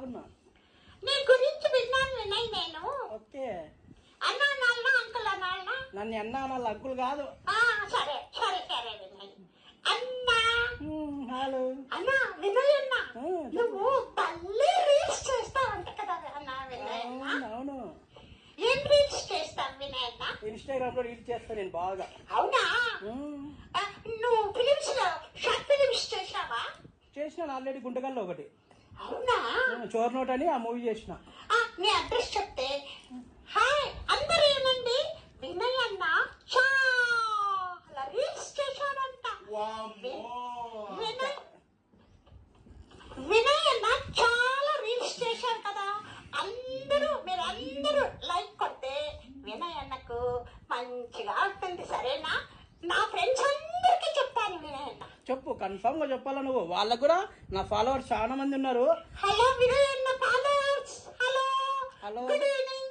బాగున్నా. నీ గురించి విన్నాను వినయ్ నేను. ఓకే. అన్నా నాన్న అంకుల్ అన్నా. నన్ను అన్నా అనాలి, అంకుల్ కాదు. సరే సరే సరే వినయ్. అన్నా. హలో. అన్నా వినయ్ అన్నా. నువ్వు తల్లి రీల్స్ చేస్తావంట కదా అన్నా వినయ్. అవును. ఏం రీల్స్ చేస్తావు వినయ్ అన్నా? ఇన్స్టాగ్రామ్ లో రీల్స్ చేస్తాను నేను బాగా. అవునా? నువ్వు ఫిలిమ్స్ లో షార్ట్ ఫిలిమ్స్ చేసావా? చేసినాను ఆల్రెడీ, గుంటకల్లో ఒకటి. అవునా? చోర్ నోట్ అని ఆ మూవీ చేసిన. నీ అడ్రస్ చెప్తే. హాయ్ అందరూ ఏమండి, వినయ్ అన్న చాలా రీల్స్ చేశాడంట. వినయ్ అన్న చాలా రీల్స్ చేశారు కదా, మీరందరూ లైక్ కొడితే వినయ్ అన్నకు మంచిగా అవుతుంది. సరేనా? నా ఫ్రెండ్స్ అందరికీ చెప్తాను వినయ్ అన్న. చెప్పు, కన్ఫర్మ్ గా చెప్పాలా నువ్వు. వాళ్ళకు కూడా నా ఫాలోవర్స్ చాలా మంది ఉన్నారు. హలో వినయ్ అన్న followers. Hello hello good evening.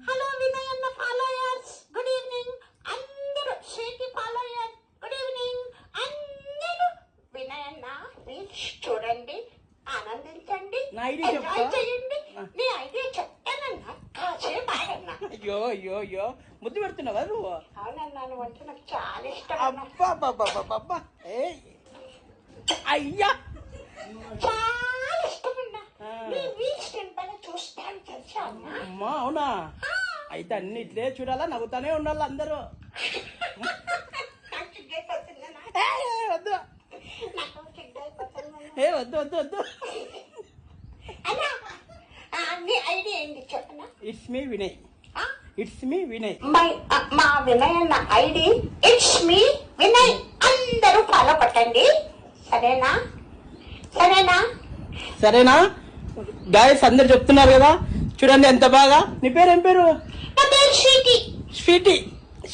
Hello Vinay అన్న ఫాలోవర్స్ గుడ్ ఈవినింగ్. అందరూ స్వీటీ ఫాలోయర్ గుడ్ ఈవినింగ్. అందరూ వినయ్ అన్న రీల్స్ చూడండి, ఆనందించండి, నా ఐడియా ఎంజాయ్ చేయండి. నీ ఐడియా చెప్తానన్నా, కాసేపు ఆగన్నా. అయ్యో అయ్యో అయ్యో, ముద్దు పెడుతున్నావా నువ్వు? అవునన్నా, నువ్వు అంటే నాకు చాలా ఇష్టం. అబ్బా అయ్యా, చాలా ఇష్టమన్నా. నీ రీల్స్ నేను చూస్తాను తెలుసా అన్నా? అమ్మా అవునా? అయితే అన్ని ఇట్లే చూడాలా, నవ్వుతానే ఉండాలి అందరూ. నాకు సిగ్గైపోతుందన్నా. వద్దు నాకు సిగ్గైపోతుందన్నా. వద్దు వద్దు వద్దు. అన్నా నీ ఐడియా ఏంటి చెప్పనా? It's me Vinay. It's me Vinay. మా వినయ్ అన్న ఐడి ఇట్స్ మీ వినయ్. అందరూ ఫాలో కొట్టండి. సరేనా? సరేనా? సరేనా గాయస్, అందరు చెప్తున్నారు కదా, చూడండి ఎంత బాగా. నీ పేరు ఏం పేరు? నా పేరు స్వీటీ.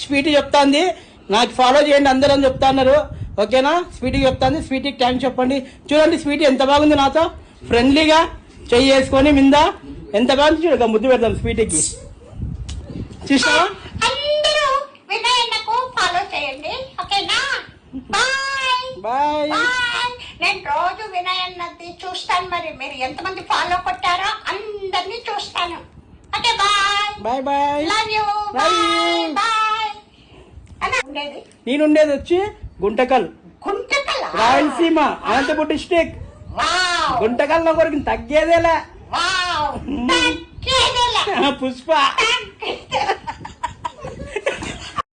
స్వీటీ చెప్తాంది నాకు ఫాలో చేయండి అందరూ అని చెప్తా అన్నారు. ఓకేనా? స్వీటీకి చెప్తాంది. స్వీటీకి థ్యాంక్స్ చెప్పండి. చూడండి స్వీటీ ఎంత బాగుంది, నాతో ఫ్రెండ్లీగా చెయ్యి వేసుకొని మింద ఎంత బాగుంది. చూడక ముద్దు పెడతాం స్వీటీకి. చూసావా? అందరూ వినయ్ అన్నకు ఫాలో చేయండి. ఓకేనా? Bye bye. నేను రోజు వినయ్ అన్నది చూస్తాను. మరి మీరు ఎంతమంది ఫాలో కొట్టారో అందరినీ చూస్తాను. Okay bye. Bye bye. Love you. Bye bye. అన్న ఉండేది, నేనుండేది వచ్చి గుంటకల్, రాయలసీమ, అనంతపురం డిస్ట్రిక్ట్. గుంటకల్ కొరికి తగ్గేదేలే. పుష్ప